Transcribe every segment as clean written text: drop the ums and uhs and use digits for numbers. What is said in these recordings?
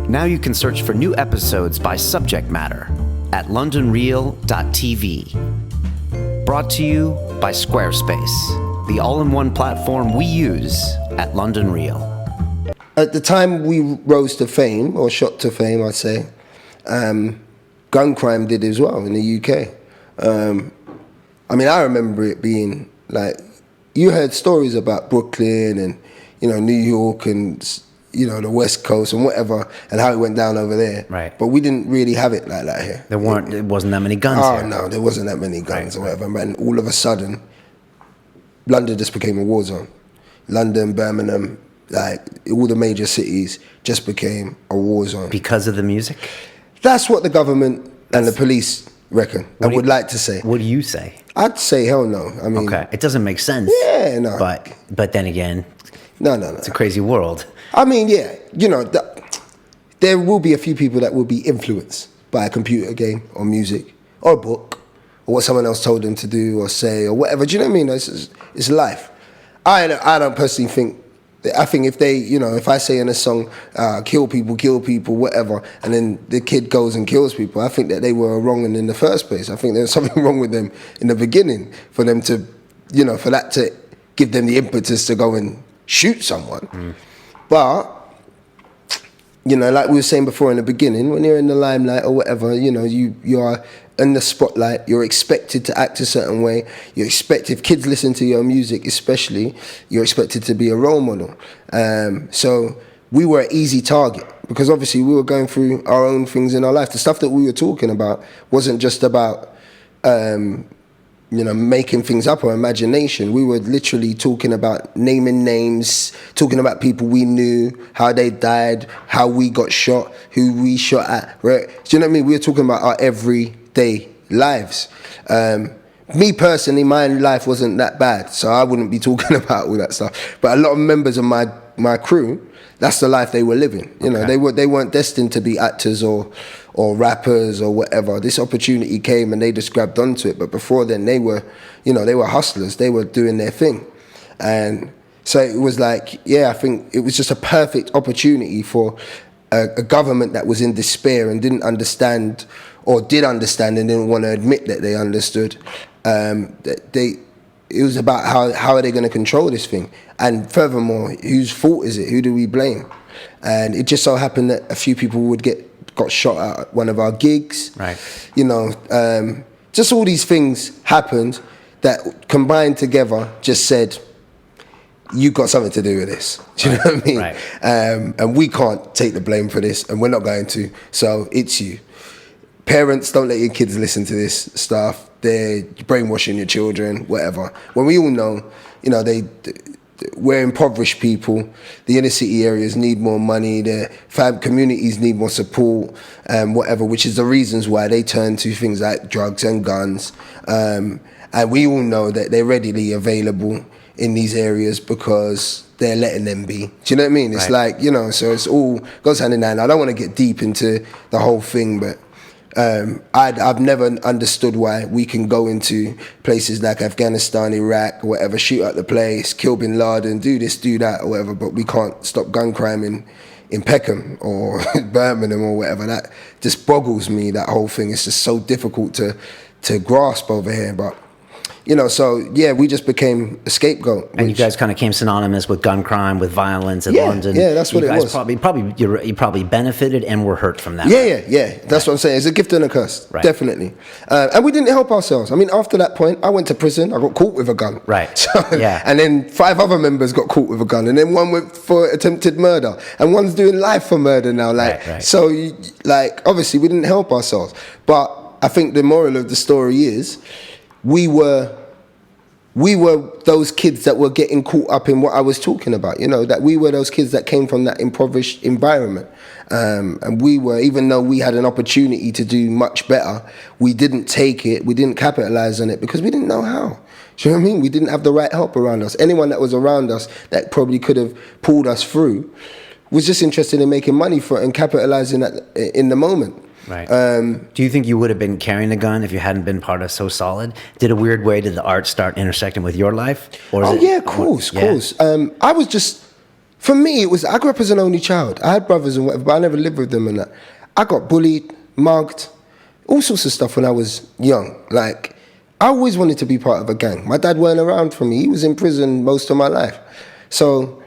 Now you can search for new episodes by subject matter at londonreal.tv. Brought to you by Squarespace, the all-in-one platform we use at London Real. At the time we rose to fame, or shot to fame, I'd say, gun crime did as well in the UK. I remember it being like, you heard stories about Brooklyn and, New York and, the West Coast and whatever, and how it went down over there. Right. But we didn't really have it like that here. There wasn't that many guns here. Oh, no, there wasn't that many guns or whatever. And all of a sudden, London just became a war zone. London, Birmingham, like all the major cities just became a war zone. Because of the music? That's what the government and the police reckon. I would like to say. What do you say? I'd say hell no. Okay, it doesn't make sense. Yeah, no. But then again, no. It's a crazy world. There will be a few people that will be influenced by a computer game or music or a book or what someone else told them to do or say or whatever. Do you know what I mean? It's life. I don't personally think. I think if they, if I say in a song, kill people, whatever, and then the kid goes and kills people, I think that they were wrong in the first place. I think there's something wrong with them in the beginning for them to, for that to give them the impetus to go and shoot someone. But, like we were saying before in the beginning, when you're in the limelight or whatever, you are in the spotlight, you're expected to act a certain way. You're expected, if kids listen to your music especially, you're expected to be a role model. So we were an easy target because obviously we were going through our own things in our life. The stuff that we were talking about wasn't just about, making things up or imagination. We were literally talking about naming names, talking about people we knew, how they died, how we got shot, who we shot at. Right? Do you know what I mean? We were talking about our everyday lives. Me personally, my life wasn't that bad, so I wouldn't be talking about all that stuff. But a lot of members of my crew, that's the life they were living. They weren't destined to be actors or rappers or whatever. This opportunity came and they just grabbed onto it. But before then, they were hustlers. They were doing their thing, and so it was like, I think it was just a perfect opportunity for a government that was in despair and didn't understand, or did understand and didn't want to admit that they understood. It was about how are they going to control this thing, and furthermore, whose fault is it? Who do we blame? And it just so happened that a few people got shot at one of our gigs. Right. Just all these things happened that combined together just said, you got something to do with this. Do you know what I mean? Right. And we can't take the blame for this, and we're not going to. So it's you. Parents, don't let your kids listen to this stuff. They're brainwashing your children, whatever. When we all know, we're impoverished people. The inner city areas need more money. The communities need more support, whatever, which is the reasons why they turn to things like drugs and guns. And we all know that they're readily available in these areas because they're letting them be. Do you know what I mean? It's like, so it's all goes hand in hand. I don't want to get deep into the whole thing, but I've never understood why we can go into places like Afghanistan, Iraq, whatever, shoot at the place, kill bin Laden, do this, do that, or whatever, but we can't stop gun crime in Peckham or Birmingham or whatever. That just boggles me, that whole thing. It's just so difficult to grasp over here, but we just became a scapegoat. And you guys kind of came synonymous with gun crime, with violence in London. Yeah, that's what it was. You probably benefited and were hurt from that. Yeah. That's what I'm saying. It's a gift and a curse, definitely. And we didn't help ourselves. I mean, after that point, I went to prison. I got caught with a gun. Right. And then 5 other members got caught with a gun, and then one went for attempted murder, and one's doing life for murder now. So obviously we didn't help ourselves. But I think the moral of the story is, we were those kids that were getting caught up in what I was talking about, that we were those kids that came from that impoverished environment. And we were, even though we had an opportunity to do much better, we didn't take it, we didn't capitalize on it because we didn't know how. Do you know what I mean? We didn't have the right help around us. Anyone that was around us that probably could have pulled us through was just interested in making money for it and capitalizing in the moment. Right. Do you think you would have been carrying a gun if you hadn't been part of So Solid? Did the art start intersecting with your life? Or of course. I was just For me, it was, I grew up as an only child. I had brothers and whatever, but I never lived with them and that. I got bullied, mugged, all sorts of stuff when I was young. Like, I always wanted to be part of a gang. My dad weren't around for me. He was in prison most of my life. So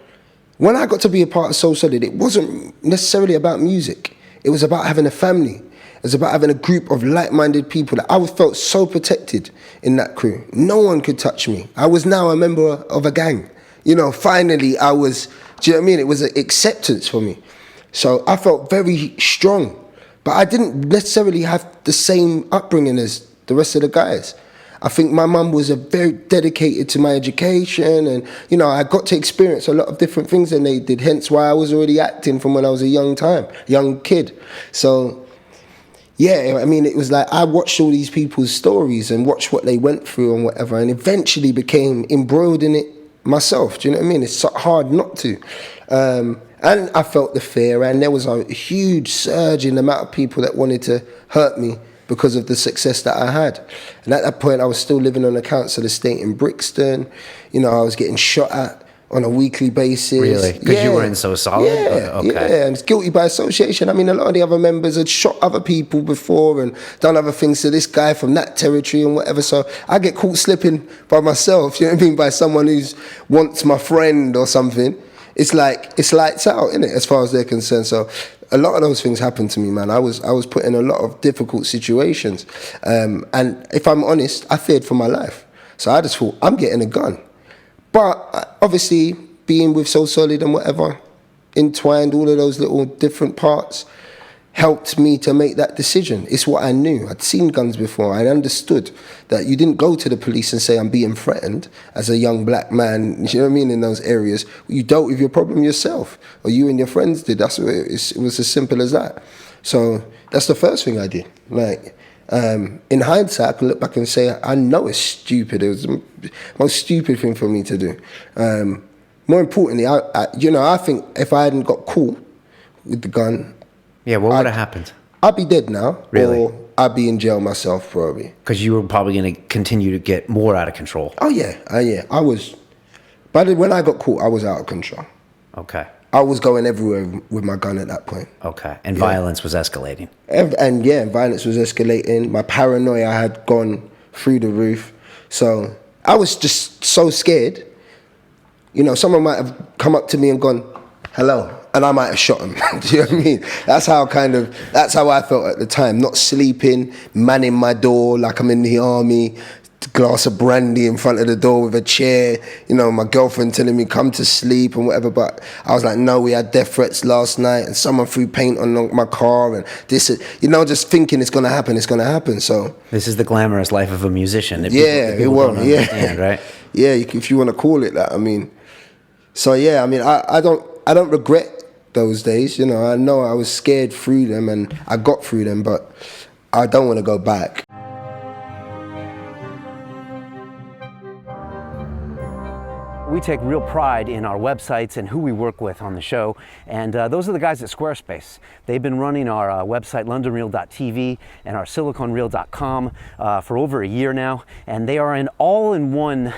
when I got to be a part of Soul Solid, it wasn't necessarily about music. It was about having a family. It was about having a group of like-minded people that I felt so protected in that crew. No one could touch me. I was now a member of a gang. You know, finally I was, do you know what I mean? It was an acceptance for me. So I felt very strong. But I didn't necessarily have the same upbringing as the rest of the guys. I think my mum was very dedicated to my education, and, you know, I got to experience a lot of different things than they did, hence why I was already acting from when I was a young kid. So, yeah, I mean, it was like I watched all these people's stories and watched what they went through and whatever, and eventually became embroiled in it myself. Do you know what I mean? It's so hard not to. And I felt the fear, and there was a huge surge in the amount of people that wanted to hurt me because of the success that I had. And at that point, I was still living on a council estate in Brixton. You know, I was getting shot at on a weekly basis. Really? Because you were in So Solid? Yeah, okay. Yeah, and it's guilty by association. I mean, a lot of the other members had shot other people before and done other things to this guy from that territory and whatever. So I get caught slipping by myself, you know what I mean, by someone who's wants my friend or something. It's like, it's lights out, innit, as far as they're concerned. So a lot of those things happened to me, man. I was put in a lot of difficult situations. And if I'm honest, I feared for my life. So I just thought, I'm getting a gun. But obviously, being with So Solid and whatever, entwined all of those little different parts, helped me to make that decision. It's what I knew. I'd seen guns before. I understood that you didn't go to the police and say, I'm being threatened as a young black man, you know what I mean, in those areas. You dealt with your problem yourself, or you and your friends did. That's what it was as simple as that. So that's the first thing I did. Like, in hindsight, I can look back and say, I know it's stupid. It was the most stupid thing for me to do. More importantly, I think if I hadn't got caught with the gun, yeah, what would have happened? I'd be dead now. Really? Or I'd be in jail myself, probably. Because you were probably going to continue to get more out of control. Oh, yeah. I was. But when I got caught, I was out of control. Okay. I was going everywhere with my gun at that point. Okay. And violence was escalating. And violence was escalating. My paranoia had gone through the roof. So I was just so scared. You know, someone might have come up to me and gone, hello. And I might have shot him. Do you know what I mean? That's how I felt at the time. Not sleeping, manning my door like I'm in the army, glass of brandy in front of the door with a chair, you know, my girlfriend telling me come to sleep and whatever. But I was like, no, we had death threats last night and someone threw paint on my car and this, you know, just thinking it's going to happen. So this is the glamorous life of a musician. It was, yeah. Right? Yeah, if you want to call it that. I mean, so yeah, I mean, I don't regret those days. You know I was scared through them and I got through them, but I don't want to go back. We take real pride in our websites and who we work with on the show, and those are the guys at Squarespace. They've been running our website londonreal.tv and our siliconreal.com for over a year now, and they are an all-in-one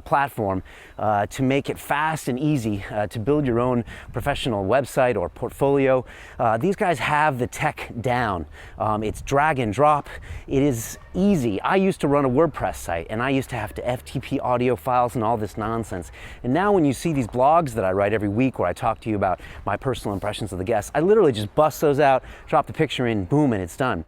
platform to make it fast and easy to build your own professional website or portfolio. These guys have the tech down. It's drag and drop. It is easy. I used to run a WordPress site and I used to have to FTP audio files and all this nonsense. And now when you see these blogs that I write every week where I talk to you about my personal impressions of the guests, I literally just bust those out, drop the picture in, boom, and it's done.